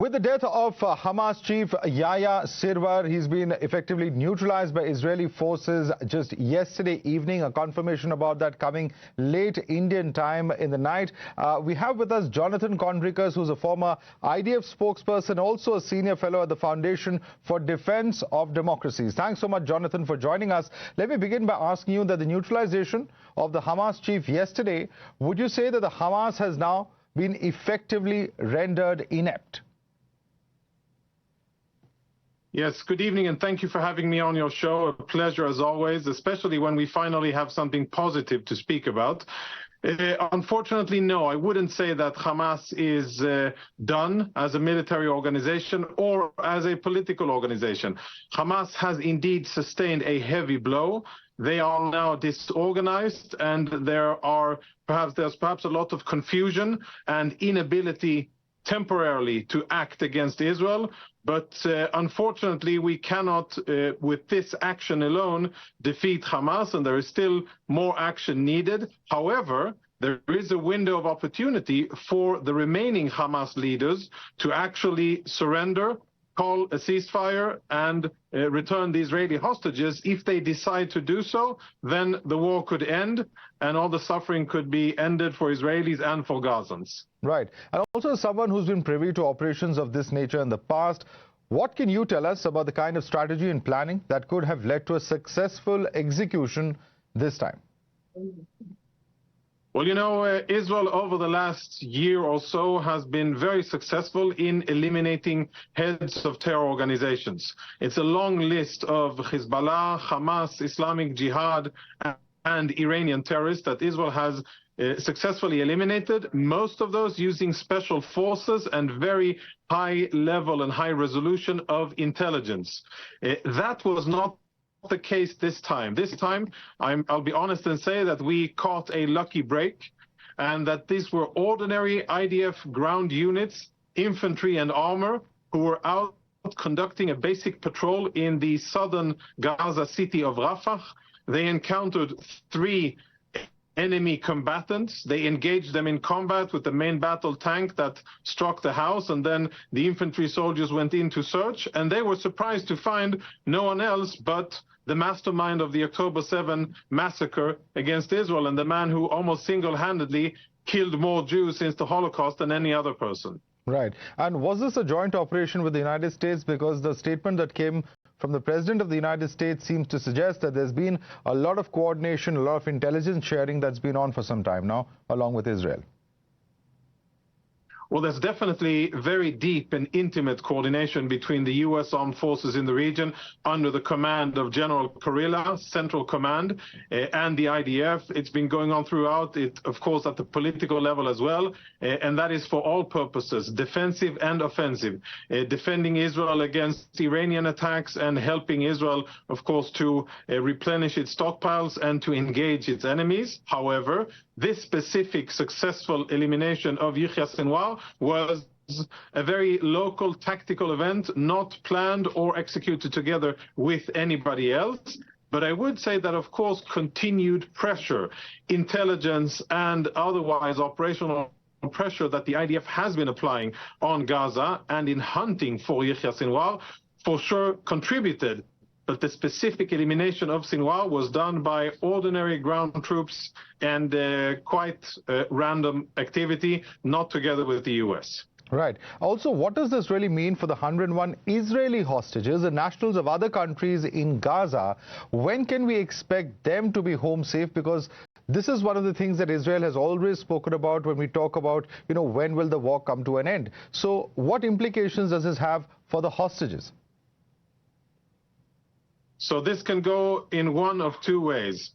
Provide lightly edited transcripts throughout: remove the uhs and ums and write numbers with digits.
With the death of Hamas chief Yahya Sinwar, he's been effectively neutralized by Israeli forces just yesterday evening. A confirmation about that coming late Indian time in the night. We have with us Jonathan Conricus, who's a former IDF spokesperson, also a senior fellow at the Foundation for Defense of Democracies. Thanks so much, Jonathan, for joining us. Let me begin by asking you that the neutralization of the Hamas chief yesterday, would you say that the Hamas has now been effectively rendered inept? Yes, good evening, and thank you for having me on your show. A pleasure as always, especially when we finally have something positive to speak about. Unfortunately, no, I wouldn't say that Hamas is done as a military organization or as a political organization. Hamas has indeed sustained a heavy blow. They are now disorganized, and there's perhaps a lot of confusion and inability temporarily to act against Israel. But unfortunately, we cannot, with this action alone, defeat Hamas, and there is still more action needed. However, there is a window of opportunity for the remaining Hamas leaders to actually surrender, call a ceasefire, and return the Israeli hostages. If they decide to do so, then the war could end and all the suffering could be ended for Israelis and for Gazans. Right. And also, as someone who's been privy to operations of this nature in the past, what can you tell us about the kind of strategy and planning that could have led to a successful execution this time? Well, you know, Israel over the last year or so has been very successful in eliminating heads of terror organizations. It's a long list of Hezbollah, Hamas, Islamic Jihad, and Iranian terrorists that Israel has successfully eliminated, most of those using special forces and very high level and high resolution of intelligence. That was not the case this time. This time, I'll be honest and say that we caught a lucky break, and that these were ordinary IDF ground units, infantry and armor, who were out conducting a basic patrol in the southern Gaza city of Rafah. They encountered 3 enemy combatants. They engaged them in combat with the main battle tank that struck the house, and then the infantry soldiers went in to search, and they were surprised to find no one else but the mastermind of the October 7 massacre against Israel, and the man who almost single-handedly killed more Jews since the Holocaust than any other person. Right. And was this a joint operation with the United States? Because the statement that came from the President of the United States seems to suggest that there's been a lot of coordination, a lot of intelligence sharing that's been on for some time now, along with Israel. Well, there's definitely very deep and intimate coordination between the U.S. armed forces in the region under the command of General Kurilla, Central Command, and the IDF. It's been going on throughout it, of course, at the political level as well, and that is for all purposes, defensive and offensive, defending Israel against Iranian attacks and helping Israel, of course, to replenish its stockpiles and to engage its enemies. However, this specific successful elimination of Yahya Sinwar was a very local tactical event, not planned or executed together with anybody else. But I would say that, of course, continued pressure, intelligence and otherwise operational pressure that the IDF has been applying on Gaza and in hunting for Yahya Sinwar for sure contributed. But the specific elimination of Sinwar was done by ordinary ground troops and quite random activity, not together with the U.S. Right. Also, what does this really mean for the 101 Israeli hostages and nationals of other countries in Gaza? When can we expect them to be home safe? Because this is one of the things that Israel has always spoken about when we talk about, when will the war come to an end? So what implications does this have for the hostages? So this can go in one of 2 ways.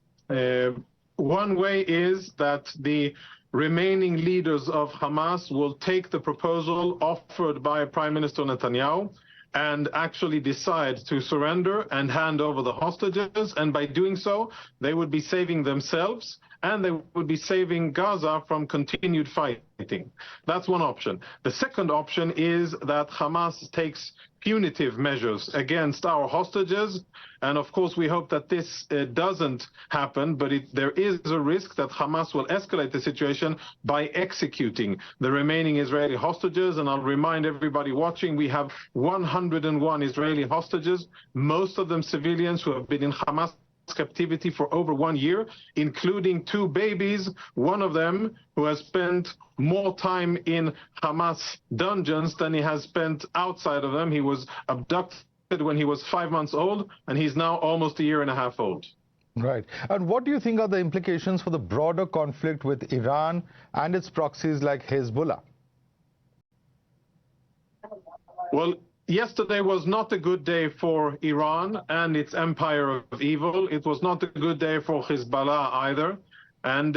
One way is that the remaining leaders of Hamas will take the proposal offered by Prime Minister Netanyahu and actually decide to surrender and hand over the hostages. And by doing so, they would be saving themselves and they would be saving Gaza from continued fighting. That's one option. The second option is that Hamas takes punitive measures against our hostages, and of course we hope that this doesn't happen, but there is a risk that Hamas will escalate the situation by executing the remaining Israeli hostages. And I'll remind everybody watching, we have 101 Israeli hostages, most of them civilians who have been in Hamas captivity for over 1 year, including 2 babies, one of them who has spent more time in Hamas dungeons than he has spent outside of them. He was abducted when he was 5 months old, and he's now almost 1.5 years old. Right. And what do you think are the implications for the broader conflict with Iran and its proxies like Hezbollah? Well, yesterday was not a good day for Iran and its empire of evil. It was not a good day for Hezbollah either. And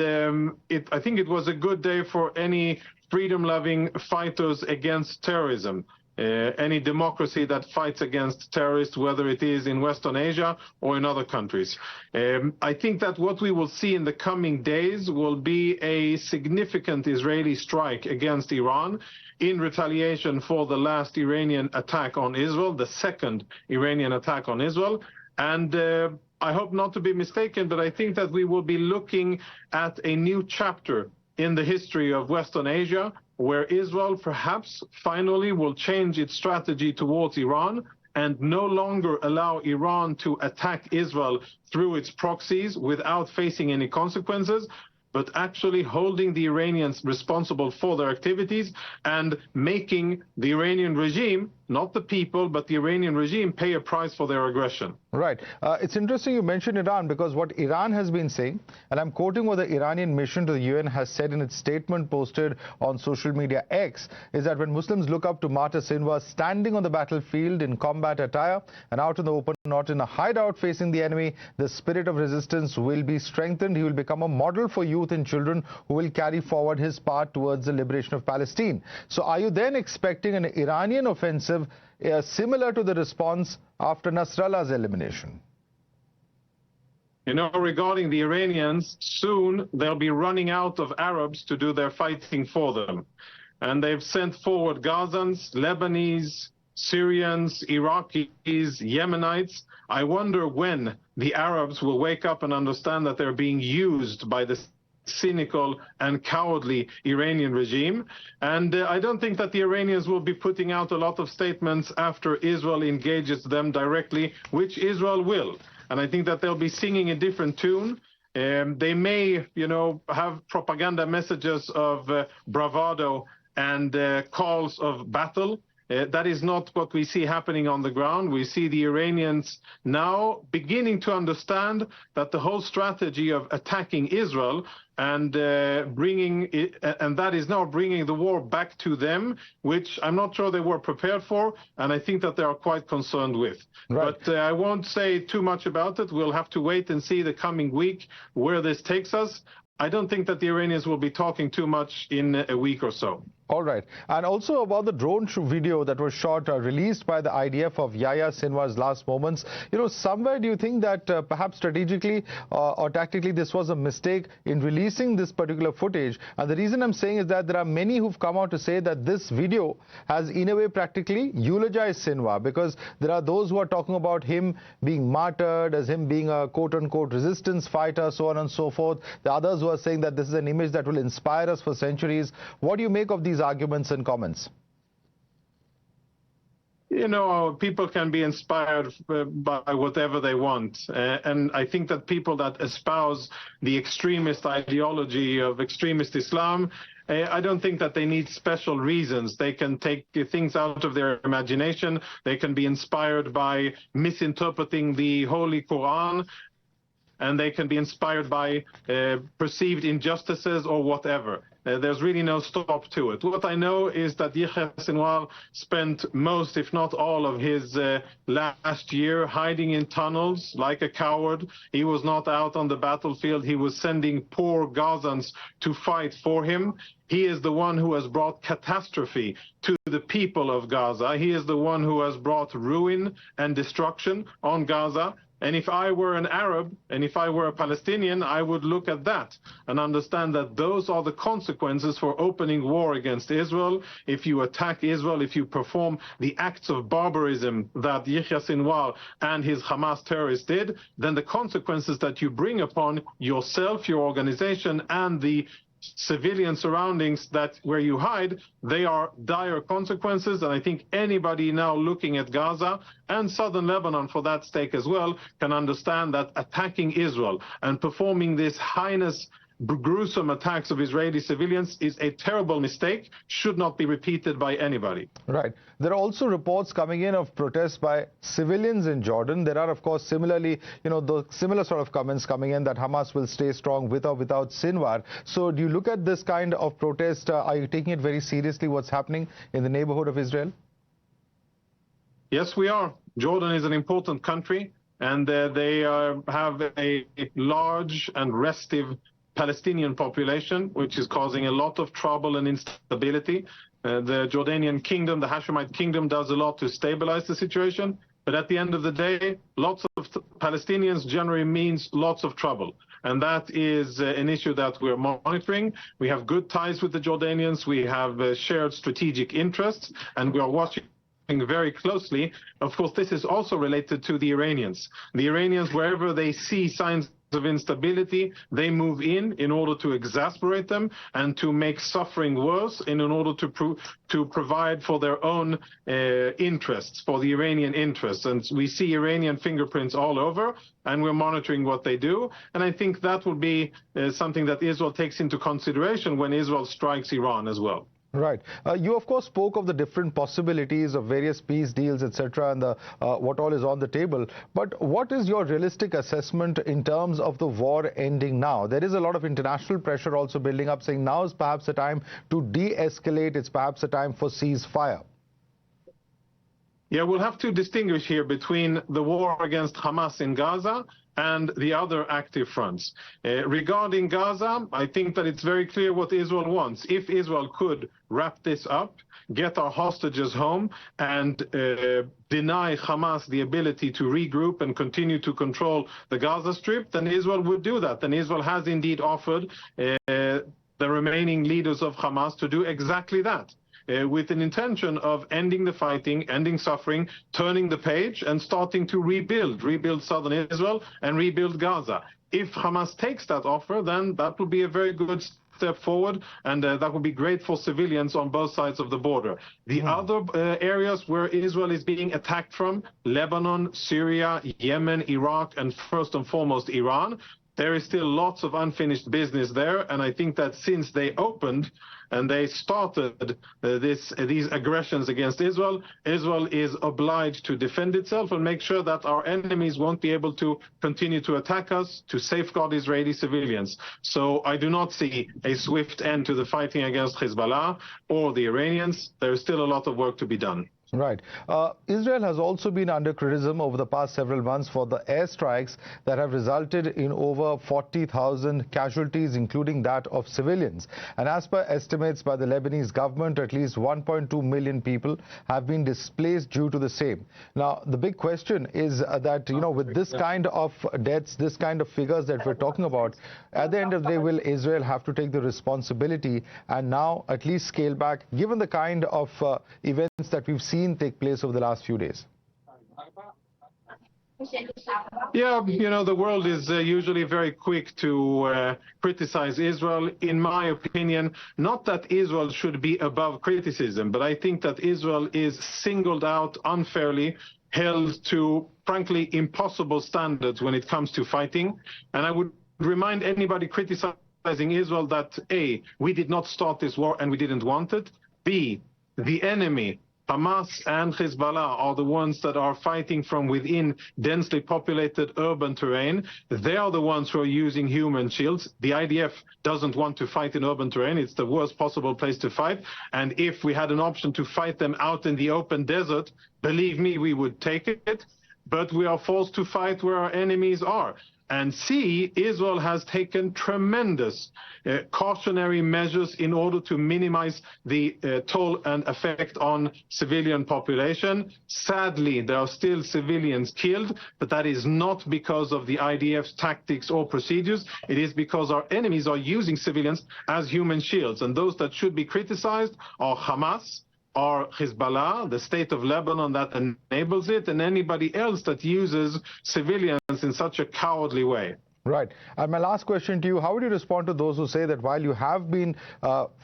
I think it was a good day for any freedom-loving fighters against terrorism. Any democracy that fights against terrorists, whether it is in Western Asia or in other countries. I think that what we will see in the coming days will be a significant Israeli strike against Iran in retaliation for the last Iranian attack on Israel, the second Iranian attack on Israel. And I hope not to be mistaken, but I think that we will be looking at a new chapter in the history of Western Asia, where Israel perhaps finally will change its strategy towards Iran and no longer allow Iran to attack Israel through its proxies without facing any consequences, but actually holding the Iranians responsible for their activities and making the Iranian regime, not the people, but the Iranian regime, pay a price for their aggression. Right. It's interesting you mentioned Iran, because what Iran has been saying, and I'm quoting what the Iranian mission to the UN has said in its statement posted on social media X, is that when Muslims look up to Yahya Sinwar standing on the battlefield in combat attire and out in the open, not in a hideout facing the enemy, the spirit of resistance will be strengthened. He will become a model for youth and children who will carry forward his part towards the liberation of Palestine. So are you then expecting an Iranian offensive similar to the response after Nasrallah's elimination? You know, regarding the Iranians, soon they'll be running out of Arabs to do their fighting for them. And they've sent forward Gazans, Lebanese, Syrians, Iraqis, Yemenites. I wonder when the Arabs will wake up and understand that they're being used by the cynical and cowardly Iranian regime. And I don't think that the Iranians will be putting out a lot of statements after Israel engages them directly, which Israel will. And I think that they'll be singing a different tune. They may, you know, have propaganda messages of bravado and calls of battle. That is not what we see happening on the ground. We see the Iranians now beginning to understand that the whole strategy of attacking Israel and that is now bringing the war back to them, which I'm not sure they were prepared for, and I think that they are quite concerned with. Right. But I won't say too much about it. We'll have to wait and see the coming week where this takes us. I don't think that the Iranians will be talking too much in a week or so. All right. And also about the drone video that was shot, released by the IDF of Yahya Sinwar's last moments. You know, somewhere do you think that perhaps strategically or tactically this was a mistake in releasing this particular footage? And the reason I'm saying is that there are many who've come out to say that this video has in a way practically eulogized Sinwar, because there are those who are talking about him being martyred, as him being a quote-unquote resistance fighter, so on and so forth. The others who are saying that this is an image that will inspire us for centuries. What do you make of these arguments and comments? You know, people can be inspired by whatever they want. And I think that people that espouse the extremist ideology of extremist Islam, I don't think that they need special reasons. They can take things out of their imagination. They can be inspired by misinterpreting the Holy Quran, and they can be inspired by perceived injustices or whatever. There's really no stop to it. What I know is that Yahya Sinwar spent most, if not all, of his last year hiding in tunnels like a coward. He was not out on the battlefield. He was sending poor Gazans to fight for him. He is the one who has brought catastrophe to the people of Gaza. He is the one who has brought ruin and destruction on Gaza. And if I were an Arab and if I were a Palestinian, I would look at that and understand that those are the consequences for opening war against Israel. If you attack Israel, if you perform the acts of barbarism that Yahya Sinwar and his Hamas terrorists did, then the consequences that you bring upon yourself, your organization, and the civilian surroundings that where you hide, they are dire consequences. And I think anybody now looking at Gaza and southern Lebanon for that stake as well can understand that attacking Israel and performing this heinous gruesome attacks of Israeli civilians is a terrible mistake, should not be repeated by anybody. Right. There are also reports coming in of protests by civilians in Jordan. There are, of course, similarly, the similar sort of comments coming in that Hamas will stay strong with or without Sinwar. So do you look at this kind of protest? Are you taking it very seriously, what's happening in the neighborhood of Israel? Yes, we are. Jordan is an important country, and they have a large and restive Palestinian population, which is causing a lot of trouble and instability. The Jordanian kingdom, the Hashemite kingdom, does a lot to stabilize the situation. But at the end of the day, lots of Palestinians generally means lots of trouble. And that is an issue that we're monitoring. We have good ties with the Jordanians. We have shared strategic interests, and we are watching very closely. Of course, this is also related to the Iranians. The Iranians, wherever they see signs of instability, they move in order to exasperate them and to make suffering worse in order to provide for their own interests, for the Iranian interests. And we see Iranian fingerprints all over, and we're monitoring what they do. And I think that will be something that Israel takes into consideration when Israel strikes Iran as well. Right. You, of course, spoke of the different possibilities of various peace deals, etc., and what all is on the table. But what is your realistic assessment in terms of the war ending now? There is a lot of international pressure also building up, saying now is perhaps the time to de-escalate. It's perhaps a time for ceasefire. Yeah, we'll have to distinguish here between the war against Hamas in Gaza and the other active fronts. Regarding Gaza, I think that it's very clear what Israel wants. If Israel could wrap this up, get our hostages home, and deny Hamas the ability to regroup and continue to control the Gaza Strip, then Israel would do that. And Israel has indeed offered the remaining leaders of Hamas to do exactly that. With an intention of ending the fighting, ending suffering, turning the page, and starting to rebuild southern Israel and rebuild Gaza. If Hamas takes that offer, then that will be a very good step forward, and that would be great for civilians on both sides of the border. The other areas where Israel is being attacked from, Lebanon, Syria, Yemen, Iraq, and first and foremost Iran, there is still lots of unfinished business there, and I think that since they opened and they started these aggressions against Israel, Israel is obliged to defend itself and make sure that our enemies won't be able to continue to attack us, to safeguard Israeli civilians. So I do not see a swift end to the fighting against Hezbollah or the Iranians. There is still a lot of work to be done. Right. Israel has also been under criticism over the past several months for the airstrikes that have resulted in over 40,000 casualties, including that of civilians. And as per estimates by the Lebanese government, at least 1.2 million people have been displaced due to the same. Now, the big question is that, with this kind of deaths, this kind of figures that we're talking about, at the end of the day, will Israel have to take the responsibility and now at least scale back, given the kind of events that we've seen take place over the last few days? Yeah, the world is usually very quick to criticize Israel. In my opinion, not that Israel should be above criticism, but I think that Israel is singled out unfairly, held to, frankly, impossible standards when it comes to fighting. And I would remind anybody criticizing Israel that A, we did not start this war and we didn't want it. B, the enemy, Hamas and Hezbollah, are the ones that are fighting from within densely populated urban terrain. They are the ones who are using human shields. The IDF doesn't want to fight in urban terrain. It's the worst possible place to fight. And if we had an option to fight them out in the open desert, believe me, we would take it. But we are forced to fight where our enemies are. And C, Israel has taken tremendous cautionary measures in order to minimize the toll and effect on civilian population. Sadly, there are still civilians killed, but that is not because of the IDF's tactics or procedures. It is because our enemies are using civilians as human shields. And those that should be criticized are Hamas, are Hezbollah, the state of Lebanon that enables it, and anybody else that uses civilians in such a cowardly way. Right. And my last question to you, how would you respond to those who say that while you have been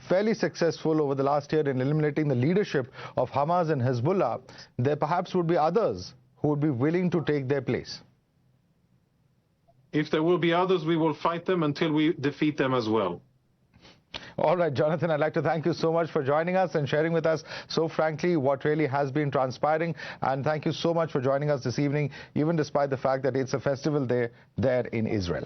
fairly successful over the last year in eliminating the leadership of Hamas and Hezbollah, there perhaps would be others who would be willing to take their place? If there will be others, we will fight them until we defeat them as well. All right, Jonathan, I'd like to thank you so much for joining us and sharing with us so frankly what really has been transpiring. And thank you so much for joining us this evening, even despite the fact that it's a festival day there in Israel.